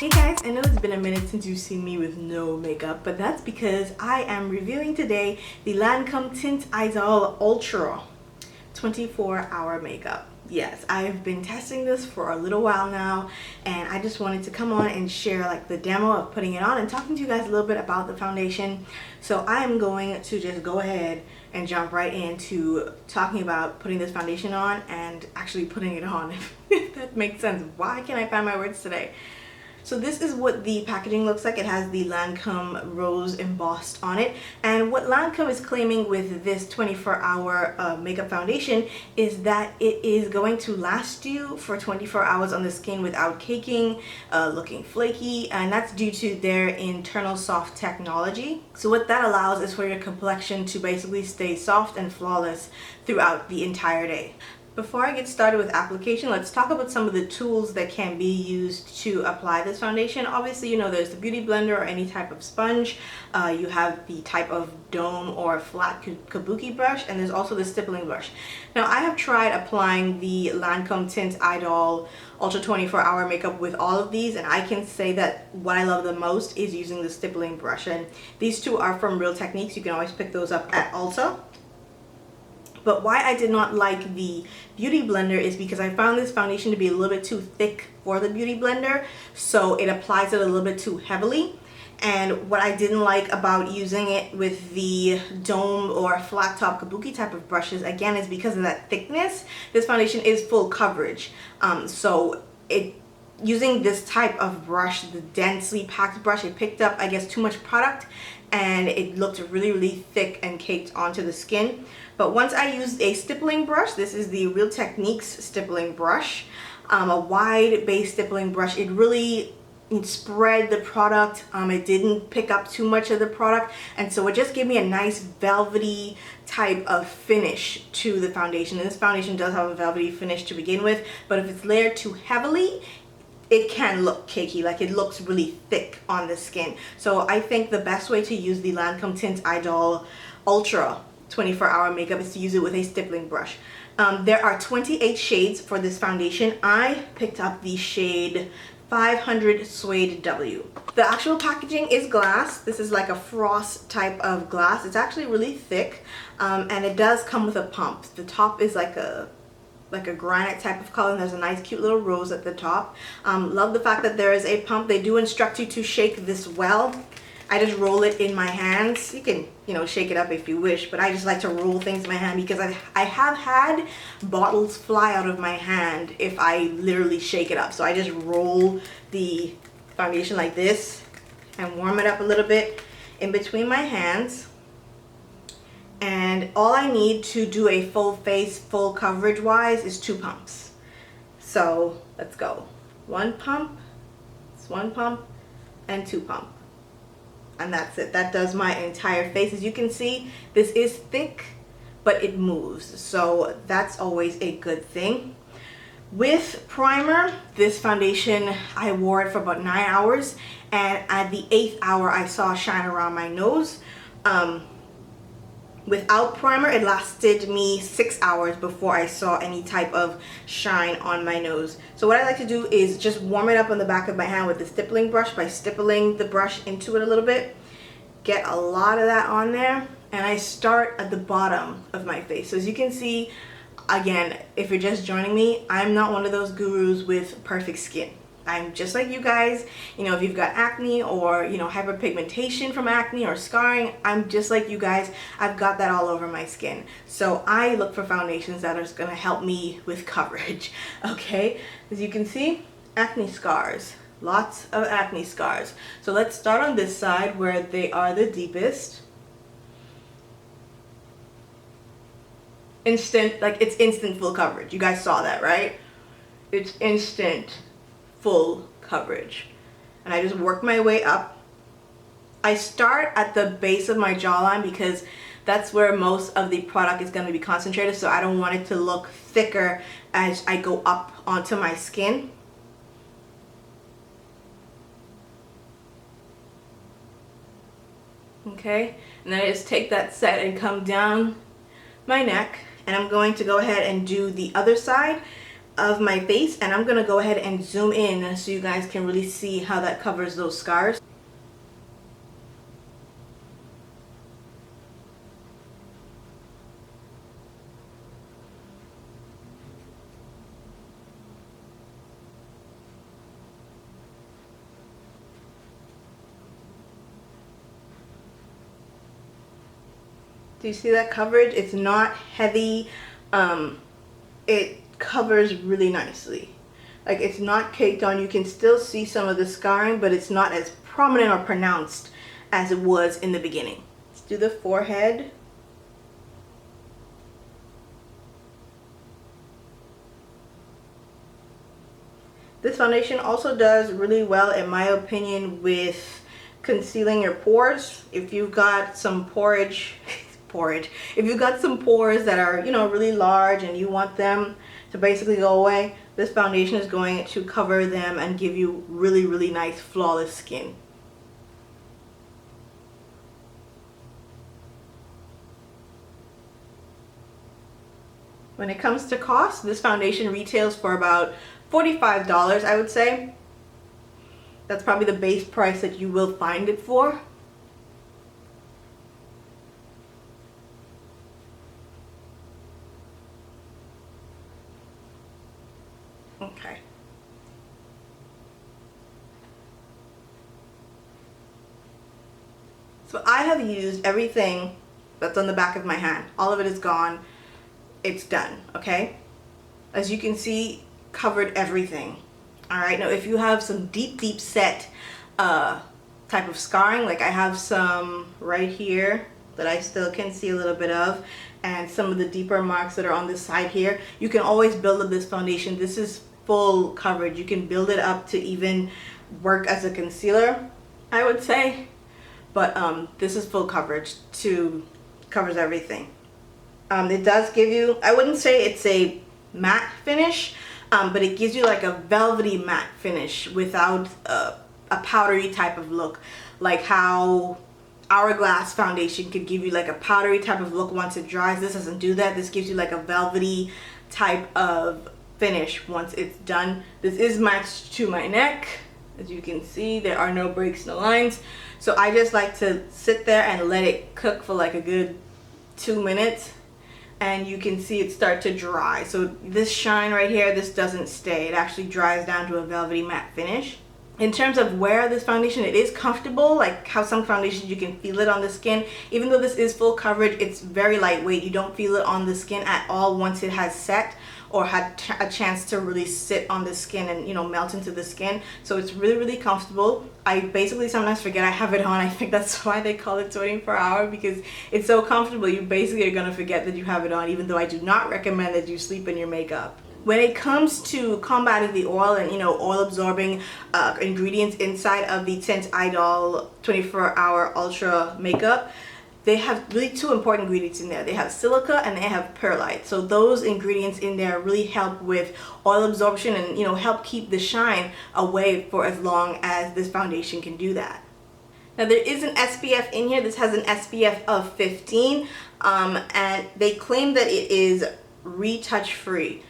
Hey guys, I know it's been a minute since you've seen me with no makeup, but that's because I am reviewing today the Lancome Teint Idole Ultra 24-hour makeup. Yes, I've been testing this for a little while now, and I just wanted to come on and share like the demo of putting it on and talking to you guys a little bit about the foundation. So I am going to just go ahead and jump right into talking about putting this foundation on and actually putting it on, if that makes sense. Why can't I find my words today? So this is what the packaging looks like. It has the Lancome rose embossed on it. And what Lancome is claiming with this 24-hour makeup foundation is that it is going to last you for 24 hours on the skin without caking, looking flaky, and that's due to their internal soft technology. So what that allows is for your complexion to basically stay soft and flawless throughout the entire day. Before I get started with application, let's talk about some of the tools that can be used to apply this foundation. Obviously, you know, there's the beauty blender or any type of sponge. You have the type of dome or flat kabuki brush, and there's also the stippling brush. Now, I have tried applying the Lancome Teint Idole Ultra 24-hour makeup with all of these, and I can say that what I love the most is using the stippling brush. And these two are from Real Techniques. You can always pick those up at Ulta. But why I did not like the beauty blender is because I found this foundation to be a little bit too thick for the beauty blender, so it applies it a little bit too heavily. And what I didn't like about using it with the dome or flat top kabuki type of brushes, again, is because of that thickness. This foundation is full coverage, using this type of brush, the densely packed brush, it picked up, I guess, too much product, and it looked really thick and caked onto the skin. But once I used a stippling brush, this is the Real Techniques stippling brush, a wide base stippling brush, it really spread the product. It didn't pick up too much of the product, and so it just gave me a nice velvety type of finish to the foundation. And this foundation does have a velvety finish to begin with, but if it's layered too heavily, it can look cakey, like it looks really thick on the skin. So I think the best way to use the Lancome Teint Idole Ultra 24-hour makeup is to use it with a stippling brush. There are 28 shades for this foundation. I picked up the shade 500 Suede W. The actual packaging is glass. This is like a frost type of glass. It's actually really thick, and it does come with a pump. The top is like a granite type of color, and there's a nice cute little rose at the top. Love the fact that there is a pump. They do instruct you to shake this well. I just roll it in my hands. You can, you know, shake it up if you wish, but I just like to roll things in my hand because I have had bottles fly out of my hand if I literally shake it up. So I just roll the foundation like this and warm it up a little bit in between my hands. And all I need to do a full face, full coverage wise is 2 pumps. So let's go. 1 pump, it's 1 pump, and 2 pump. And that's it. That does my entire face. As you can see, this is thick, but it moves. So that's always a good thing. With primer, this foundation, I wore it for about 9 hours. And at the 8th hour, I saw shine around my nose. Without primer, it lasted me 6 hours before I saw any type of shine on my nose. So what I like to do is just warm it up on the back of my hand with the stippling brush by stippling the brush into it a little bit. Get a lot of that on there, and I start at the bottom of my face. So as you can see, again, if you're just joining me, I'm not one of those gurus with perfect skin. I'm just like you guys. You know, if you've got acne or, you know, hyperpigmentation from acne or scarring, I'm just like you guys. I've got that all over my skin. So I look for foundations that are going to help me with coverage. Okay, as you can see, acne scars. Lots of acne scars. So let's start on this side where they are the deepest. Instant, like it's instant full coverage. You guys saw that, right? It's instant full coverage. And I just work my way up. I start at the base of my jawline because that's where most of the product is going to be concentrated, so I don't want it to look thicker as I go up onto my skin. Okay, and then I just take that set and come down my neck, and I'm going to go ahead and do the other side. of my face, and I'm gonna go ahead and zoom in so you guys can really see how that covers those scars. Do you see that coverage? It's not heavy. It covers really nicely. Like, it's not caked on. You can still see some of the scarring, but it's not as prominent or pronounced as it was in the beginning. Let's do the forehead. This foundation also does really well, in my opinion, with concealing your pores. If you've got some if you've got some pores that are, you know, really large and you want them to basically go away, this foundation is going to cover them and give you really, really nice, flawless skin. When it comes to cost, this foundation retails for about $45, I would say. That's probably the base price that you will find it for. Okay. So I have used everything that's on the back of my hand. All of it is gone. It's done, okay? As you can see, covered everything. All right, now if you have some deep set type of scarring, like I have some right here that I still can see a little bit of, and some of the deeper marks that are on this side here, you can always build up this foundation. This is full coverage. You can build it up to even work as a concealer, I would say, but this is full coverage to covers everything. It does give you, I wouldn't say it's a matte finish, but it gives you like a velvety matte finish without a powdery type of look, like how Hourglass foundation could give you like a powdery type of look once it dries. This doesn't do that. This gives you like a velvety type of finish once it's done. This is matched to my neck. As you can see, there are no breaks, no lines. So I just like to sit there and let it cook for like a good 2 minutes, and you can see it start to dry. So this shine right here, this doesn't stay. It actually dries down to a velvety matte finish. In terms of wear this foundation, it is comfortable, like how some foundations you can feel it on the skin. Even though this is full coverage, it's very lightweight. You don't feel it on the skin at all once it has set or had a chance to really sit on the skin and, you know, melt into the skin. So it's really, really comfortable. I basically sometimes forget I have it on. I think that's why they call it 24-hour, because it's so comfortable. You basically are gonna forget that you have it on, even though I do not recommend that you sleep in your makeup. When it comes to combating the oil and, you know, oil absorbing ingredients inside of the Teint Idole 24-hour Ultra makeup, they have really two important ingredients in there. They have silica and they have perlite. So those ingredients in there really help with oil absorption and, you know, help keep the shine away for as long as this foundation can do that. Now there is an SPF in here. This has an SPF of 15 and they claim that it is retouch free.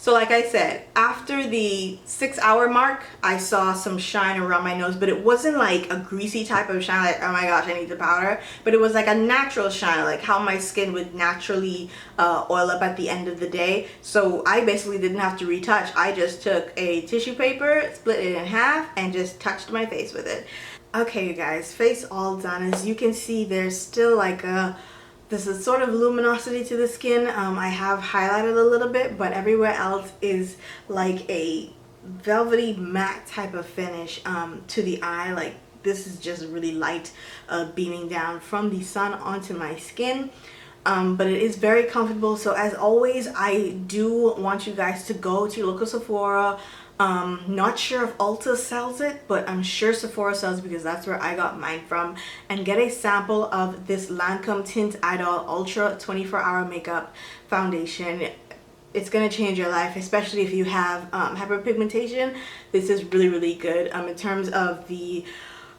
So like I said, after the 6-hour mark, I saw some shine around my nose, but it wasn't like a greasy type of shine, like, oh my gosh, I need the powder. But it was like a natural shine, like how my skin would naturally oil up at the end of the day. So I basically didn't have to retouch. I just took a tissue paper, split it in half, and just touched my face with it. Okay, you guys, face all done. As you can see, there's still like there's a sort of luminosity to the skin. I have highlighted a little bit, but everywhere else is like a velvety matte type of finish to the eye. Like this is just really light beaming down from the sun onto my skin. But it is very comfortable. So as always, I do want you guys to go to your local Sephora. Not sure if Ulta sells it, but I'm sure Sephora sells it because that's where I got mine from, and get a sample of this Lancome Teint Idole Ultra 24-hour makeup foundation. It's gonna change your life, especially if you have hyperpigmentation. This is really, really good. In terms of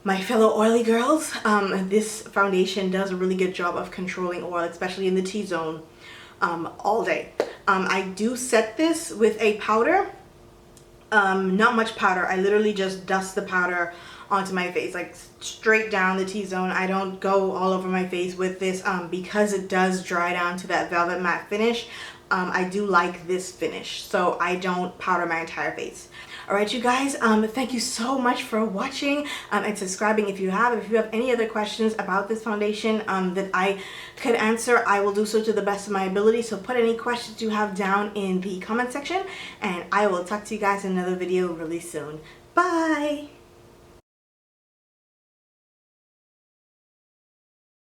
my fellow oily girls, this foundation does a really good job of controlling oil, especially in the T-zone, all day. I do set this with a powder. Not much powder. I literally just dust the powder onto my face, like straight down the T-zone. I don't go all over my face with this because it does dry down to that velvet matte finish. I do like this finish, so I don't powder my entire face. Alright you guys, thank you so much for watching and subscribing if you have. If you have any other questions about this foundation that I could answer, I will do so to the best of my ability. So put any questions you have down in the comment section, and I will talk to you guys in another video really soon. Bye!